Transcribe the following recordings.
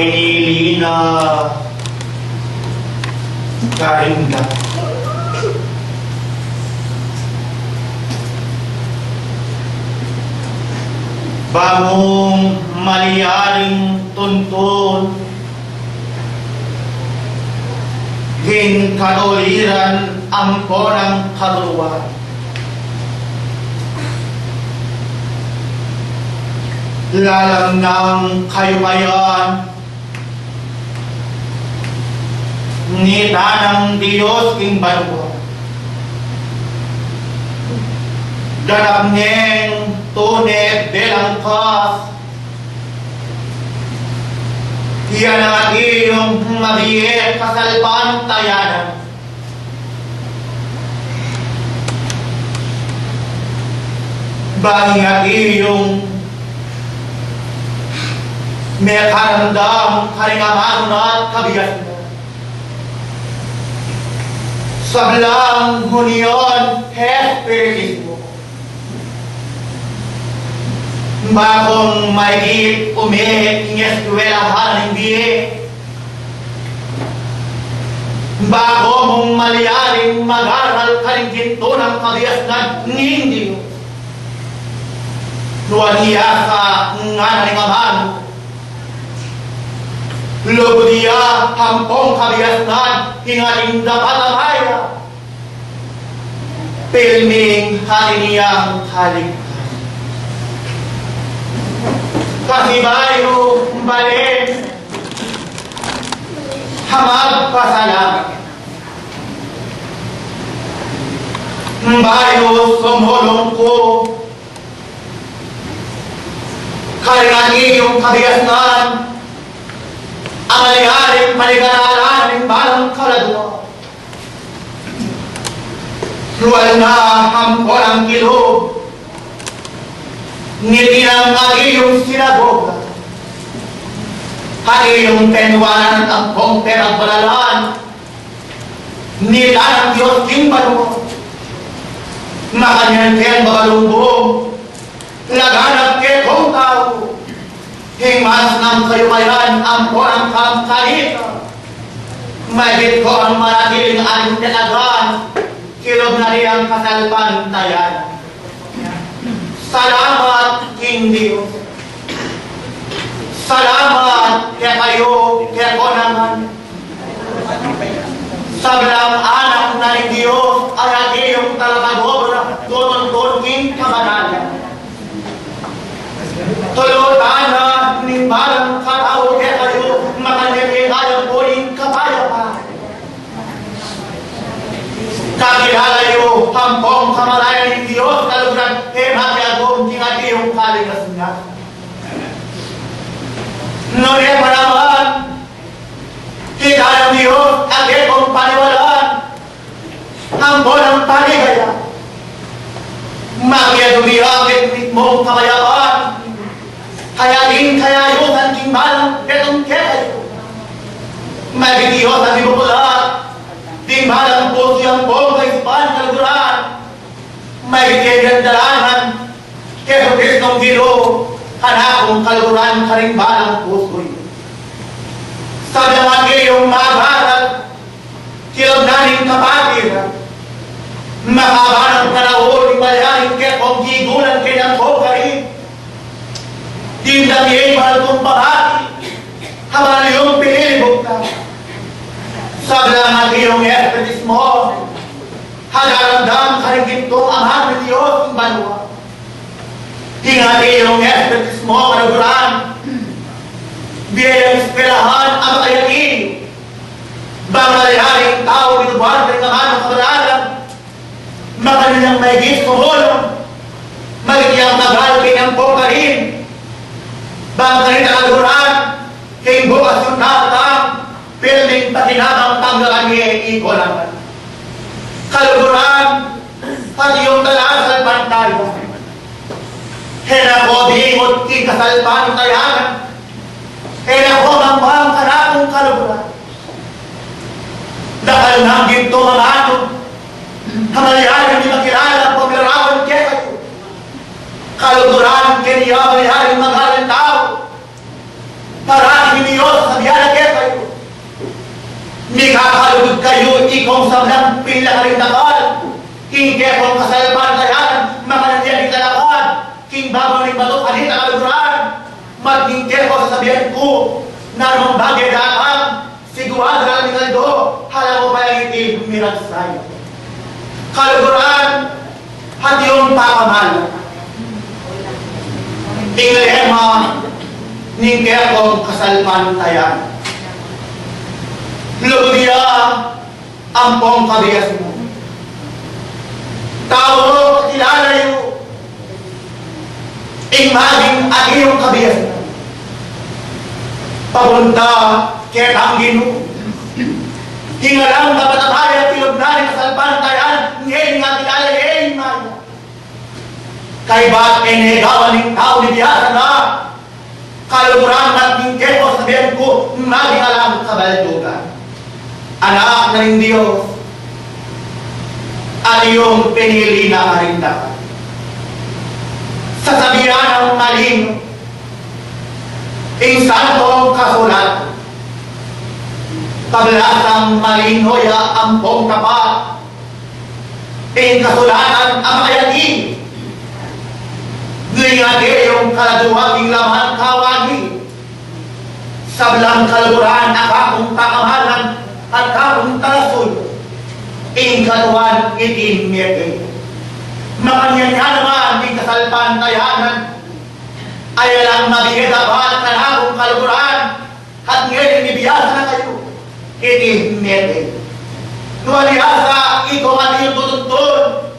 pinili na karinga. Bangong maliyaring tuntun, kanuliran ang ponang kaluluwa. Lalang ng kayumayan ni Tanang Diyos king banwa. Ganap niyeng tuned belang kas, yan ang iyong mabiyek kasalpan tayanan. Banging ang iyong may karandam karingaman at kabiyan. Sablang hunion espiritismo. Bagong may umihit ng eskwelahan ng biye. Bago mong maliyaring mag-aral ka rin ginto ng kabiyasnan ng Diyos. Nuwan niya ka nga naringaman. Lubodiya hampong kabiyasnan hingaling dapat ang haya. Pilming haliniyang haligtan. Kasi bayo balik hamag pasalamat. Bayo sumulong ko karingan iyong kabiyasnan ang aliharing paligaralan ng balang kaladwa. Luwal na hampon ang kilog ngilinang ang iyong sinagoga. Ang iyong tenwanan ang pongter ang balalan nila ng Diyos king banwa. Makanyan kayang makalungbong laganap kay kong tao. Hingmas ng kayumayan ang porang kamkalita. Mahigit ko ang maratiling aling talagan kilog na riyang kasalpantayan. Salamat king Diyos. Salamat kaya kayo, kaya ko naman. Sablang anak na ng Diyos ay ang iyong talagagobra tutun-tunin kamanalan. Tulutan na ng balang katao kaya kayo makanilihayan po rin kapayapaan. Kakilalayo hampong kamalayan ng Diyos kalugan makiagong tingati yung kaligas niya. Ngunit manaman kita ng Diyos agad kong paniwalaan hampon ang paligaya. Makiagumiyagin mong kamayapaan kaya din kayayutan king balang detong kayo. Magigiyos ang ibubulat di malang po siyang buong kaisipan kaluguran. May kagandalanan kaya Kristong Gino kanakong kaluguran ka rin balang puso'y. Sa naman iyong mag-aral kilog naning kapatid makabanang panahon malayaring kaya kong gigulan kaya ng bukari. Di dami mahal kong pabati habang iyong pinilibog ka. Sablang ang iyong espiritismo hadaramdam ka rin gintong amahan ng Diyos ng banwa. Hingali iyong espiritismo kaluguran biyayang espirahan ang makayagin. Bangalayaring tao binubuhan ka rin naman ng kabalalan makanilang maigis kumulong magiging maghal kanyang pokarin. Bangalayaring kaluguran kayong bukas yung tatang pilming patinamang tanggalan niya iko naman. Kaluguran at iyong talasal pantayo. Hena ko bingot king kasalpan tayanan. Hena ko mamang kanakong kaluguran. Dahil nang ginto mga ano, hamalayan hindi makilala pagkarawan kaya kayo. Kaluguran kaya hamalayan maghalang tao. Parang hindi Diyos sabihan na kayo. Mikakalugod kayo ikong sablang pinakarindakan. King kekong kasalpantayan, makanandiyan italakad. King babang ng bato, kanita kaluguran. Maging keko sasabihan ko, na namang bagay datang, sigurado na kami kaldo, halang mo pa yung itin, miragsay. Kaluguran, hati yung pakamal. Ingalema, ning kekong kasalpantayan. Lugya, ampong kabigas mo. Tao mo, kilala yung maging at iyong kabigas mo. Papunta, ketang gino. Hingalang na patataya, tilognanin sa salpantayan, ngayon nga kilala yung maya. Kay ba't enegawan ng tao ni Diasa na, kaluguran at ningkeko sabihan ko, maging alam sa baldugan. Anak na ng Diyos, at iyong pinili na karindakan. Sasabihan ng maling, insan kong kasulat, paglasang malinoya ang pong tapat, kasulatan ang ayatin, ngingati yung kaladuwaging laman kawagi, sablang kaluran akakong takamalan at kakong talasod, kaluan itin miyete. Makanyanya naman di kasalpantayanan, ay alang mabigay dapat na nakong kaluran, at ngayon inibiyasa na kayo, itin miyete. Nuwaliyasa, ito ang iyong tutuntun,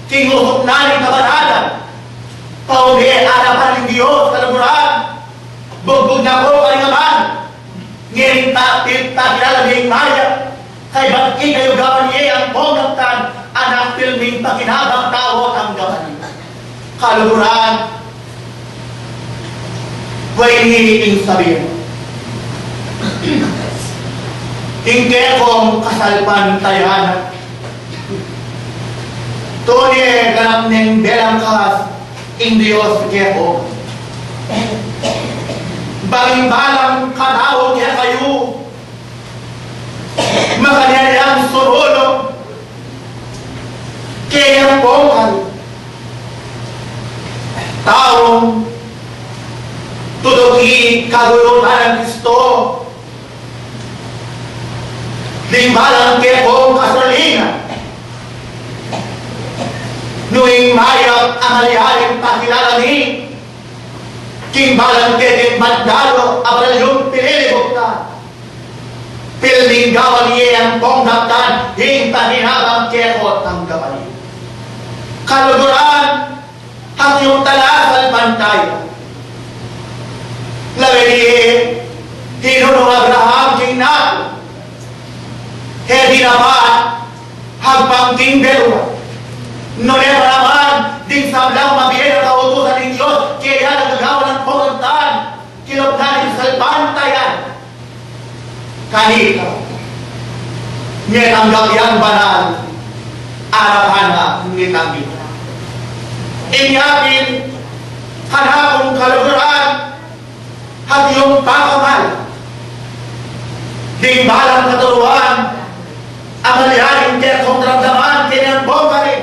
kingusok na rin kabanalan, pauwi arapan ng Diyos, kaluran, bugbog na ko kalingaman, ngayon takilalaging maya, kay ba't kayo gawan niya ang pongagtan, anak filming pakinabang tao ang gawan niya. Kaluguran, way hiniting sabihin. Hingke kong kasalpantayan, Tony ganap ng belang kas, in Diyos keko. Baling-balang katawag niya kayo, makanyayang surulong, kayang pongkal, taong tutuki kagulutan ng Kristo, limbalang kekong kasolina, nuing mayap ang alihaling pakilalanin, kimbalang keking mandalo, abral yung pinilibog ka, pilming gawan niya ang pongdaptan, hintahinabang kekot ang gawan niya. Kaluguran, ang iyong talasal pantay. Lawin hinunong Abraham king nato. Hedi naman, hagpang king Belwa. Nunema naman, din sablang mabiyay na kautusan ng Diyos, kaya nagagawa ng pongdaptan, kilopnanin sa pantayan. Kanina, ngayon ang gagyang banal, arapan na ngitang ito. Inyapin, kanakong kaluguran, at iyong pakamal. Dingbalang katuruan, ang alihaling kekong ramdaman, kanyang bongkarin.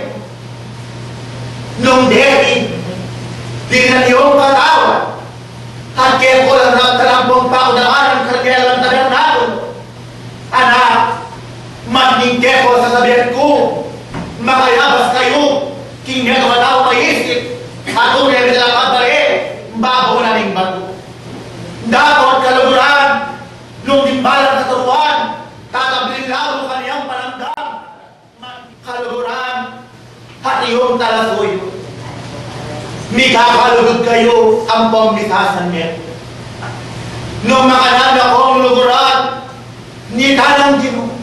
Nung David, tingnan iyong katawan, at kaya ko lang nagtalampong paunahan ang kagyalang tagang natin. Anak, maging keko sasabihan ko, makayabas kayo, kingyan ka tao maisip, at unay na lang kabali, bago na rin bago. Dapat kaluguran, nung dimbalang katuruan, tatabiling lalo kaniyang panamdam, kaluguran, at iyong talasoy. Mikakalugod kayo ang pamitasan niya. Nung makanan akong luguran, ni tanang Dino,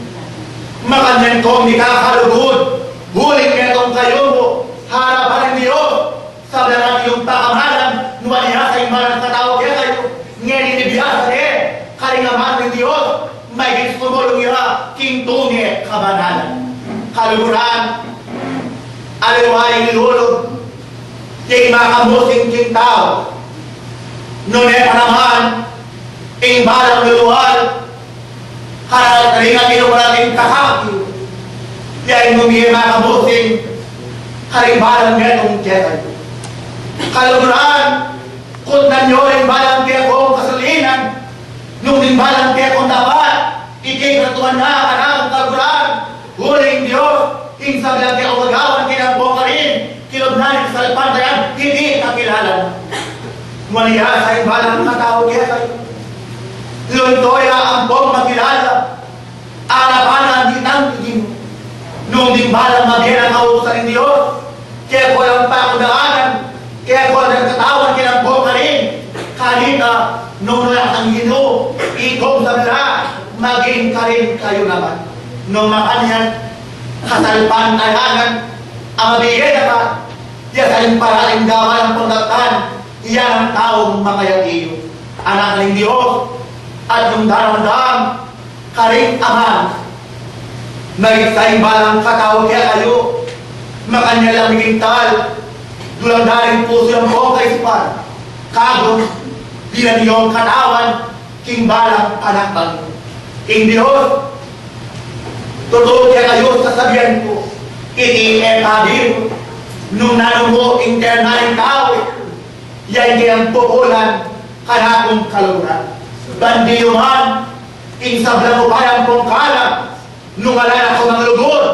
makanyan kong mikakalugod, huling metong kayo mo, harapan ng Diyos, sablaran iyong pakamalan, nuwaliya sa imalang katawag yan kayo, ngayon inibiyasa kalingaman ng Diyos, may gistumulong iya, king tunge kabanalan. Kaluguran, aliwaing lulog, ting makamusing king tao. Nune pa naman, balang luluhal, harap talingan ilong natin kakakyo, yan ngumihi mga kabusing, haring balang netong kekay. Kaluguran, kung nanyo rin balang kekong kasalinan, nung din balang kekong dapat, ikikratuan na kanang kaluguran, huling Diyos, insang lang kekong magawan, kinambong ka rin, kilobnanin sa pantayan, hindi kakilala. Maniya sa balang katao kekay. Luntoya ang pong magkilala, arapanan din ang tiging, nung din balang magyan ang kautusan ng Diyos, kaya ko lang pakudaanan, kaya ko lang katawan kinambong ka rin, kanina, nung lahat ang Ginoo, ikong sabla, maging ka rin kayo naman. Nung makanyan, kasalpan tayanan, ang mabigay na ka, yasaling paraling gawa ng pagdaktan, iyan ang taong makayatiyo. Anak ng Diyos, at nung daramdam, karing aman, nagigsaing balang katao kaya kayo, makanya lang migintal, dulang daring puso ng buong kaisipan, kagong, bilang iyong katawan, king balang anak bang. King Diyos, totoo kaya kayo sa sabihan ko, iti-ekadir, nung nanong mo internaling tao, yan kayang pupulan, kanakong kaluran. Bandiyuman, ing sablang upayang kong kalam, nung alala ko ng lugod,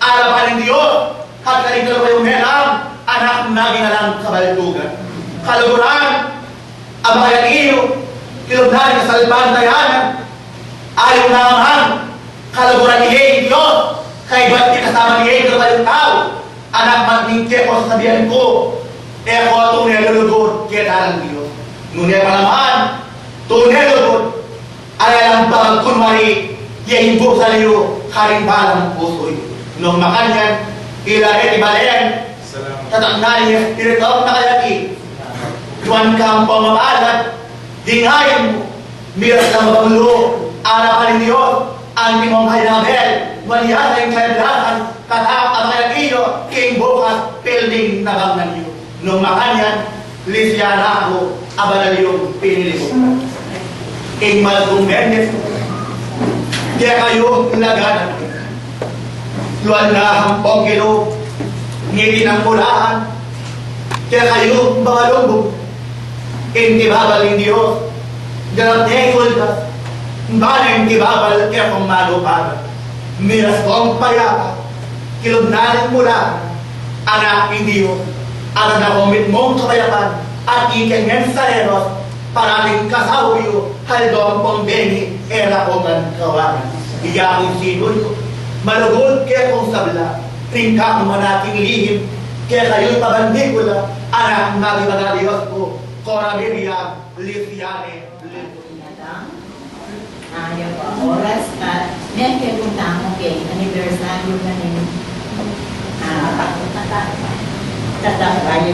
alapan ng Diyos, at kaligtalo kayong melang, anak naging alang kabaltugan. Kaluguran, ang mga iyo, kilobnarin sa salpan tayanan, ayaw na ang kaluguran ni Hei Diyos, kay ba't di kasama ni Hei kayong tao, anak magmingke ko sa sabihan ko, ko tunay na lugod, kaya talang Diyos. Ngunit palaman, tunay lugod, alalang bang kunwari, yahimbo sa liyo, haring balang puso'y. Nung makanyan, ilahet ibalayan, tatangnan niya, tinatawag na kayaki. Tuwan kang pamamalat, dingayan mo, miras na mabagulo, arapan ng Diyos, ang timong kainabel, maniyan na yung kayablahan, katap ang kayakiyo, king bukas, building na bang ng iyo. Nung makanyan, lisyana ako, abanal yung pinili mo. King malkong mendes, kaya kayo laganan. Luan na ang pongkilo, ngiti ng pulaan, kaya kayo mga lumbog, intibabal ng Diyos, ganap niya ikultas, baling intibabal kaya kong malupagan. Miras ko ang payapa, kilobnanin mula, anak ng Diyos, at nakumit mong kapayapan, at ikengen sa eros, paraming kasawyo, haldong pongbengi, era ko man kawanan. Iya akong sinuyo, malugod kaya kong sabla, tingka kong manating lihim, kaya kayo'y pabandi ko lang, anak ng mga Diyos ko, Corabilia, Lifiane, yung oras at may punta mo kay anibersaryo na rin tatapay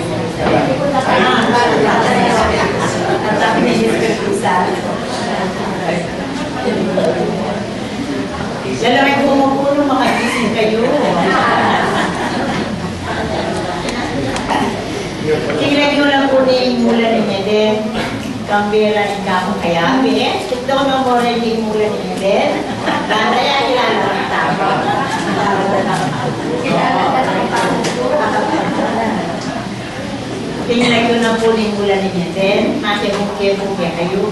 sa lalaki pumupuno makagising kayo. Tingnan nyo lang po na yung mula ninyo din. Kambira ng kamong kayabi. Ito na mo rin yung mula ninyo din. Kaya kilala ng tao. Tingnan nyo lang po na yung mula ninyo din. Mati-mukhe-mukhe kayo.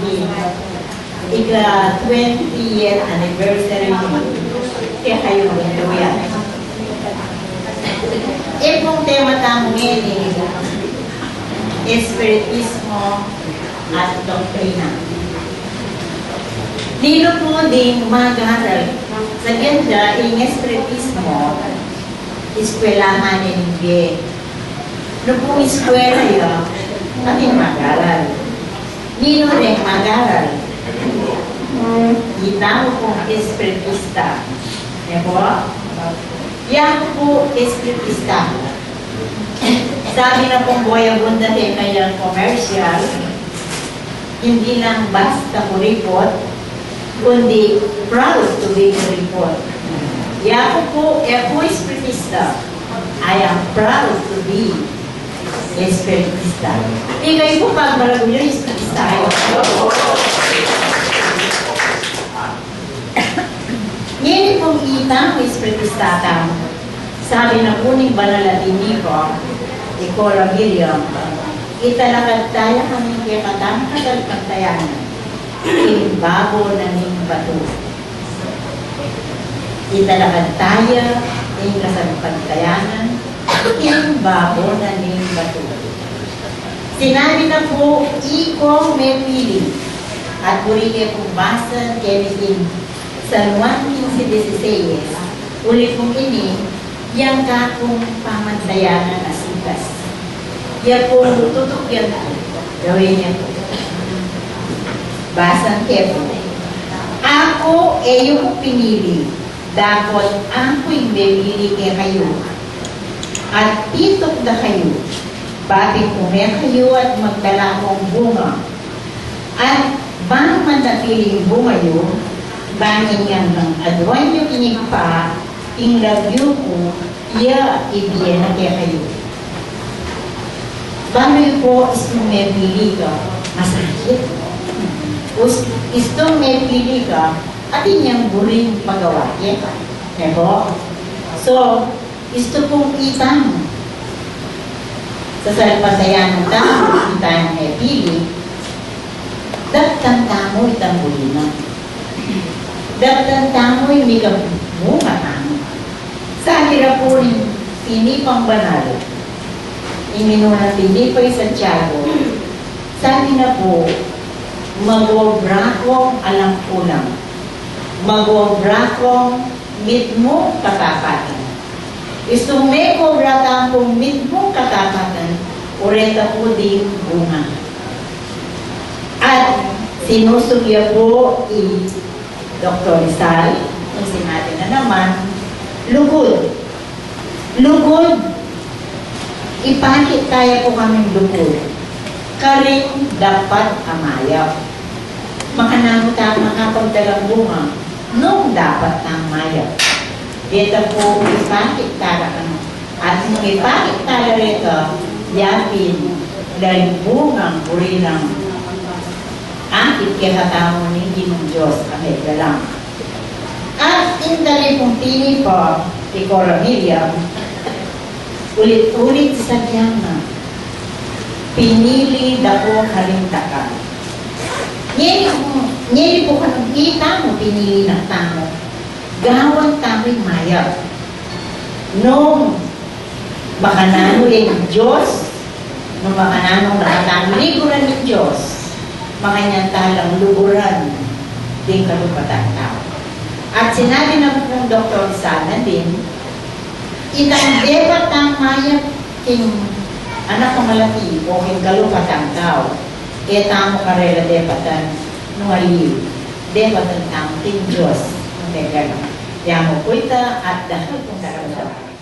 Ika 20th anniversary kaya kayo ito yan. Itong tema tayo ngayon Espiritismo at Doktrina. Dito po din mag-aaral sa ganda yung Espiritismo, eskwelahan ng Diyan. No po eskwela yun, natin mag-aaral. Dito rin mag-aaral. Kita mo pong espiritista. Diba? Yan po espiritista. Sabi na pong Boya Bundahe kayang commercial, hindi lang basta kuripot, kundi proud to be kuripot. Yan po espiritista. I am proud to be espiritista. Ikay po pag malagulo espiritista kayo. Isang Espiritu Statam, sabi na kuning banal at iniko, Ikola Miriam, italakad tayo kami kaya katamkadal pagtayanan, babo na ning bato. Italakad tayo ning kasampagtayanan, babo na ning bato. Sinabi na po, iko may pili, at burike pong basa, Genesis San Juan 15:16, uli pong ini, yang kakong pamantayanan na sitas. Yan po, tutok yan po. Gawin niya po. Basang kepo. Ako, yung pinili. Dapat ako'y bibili kayo. At pitok na kayo. Bakit kumain kayo at magdala akong bunga. At bang manatiling bunga yun, bangin yan ng adwan nyo kinigpa, inglagyo ko, ibiyan na kayo. Bangin po, istong may pili ka, masakit. Istong may pili ka, at inyang buring pagawa. Nebo? So, isto pong itang sa salpasayan ng tao, kita ng may pili, daptan tamo itang bulina. Daptan tamo yung may kabunga tamo. Sa hirap po rin, pinipang banal, iminunang Pilipay Santiago, sabi na po, magwabrakong alam ko lang, magwabrakong mitmo katapatan. Istong may kobratan kong mitmo katapatan, ureta po din bunga. At sinusugya po Dr. Rizal, kung sinabi na naman, lugod. Lugod, ipakit tayo po kaming lugod. Karing dapat amayaw. Makanamo tayo makapagdalang bunga, nung dapat amayaw. Dito po, ipakit tayo ano. At nung ipakit tayo rito, yapin, dahil bungang burinang akit kaya ni Ginong Diyos kami dalang. At indali pong pini po, Ikola Miriam, ulit-ulit sa na pinili dako karintakan. Ngayon po kanong kita mo, pinili ng tamo. Gawan tamo'y mayab. Nung makanano yung Diyos, nung makananong nakatang liguran ng Diyos, makanyang talang luburan din kalupatan tao. At sinabi na ng Dr. Sana din, itang debat ang mayat king anak ng malaki o king kalupatan tao, kaya tamo karela debatan nung aliw. Debatan tamo king Diyos. Kaya mo po ita at dahil kung karamdaman.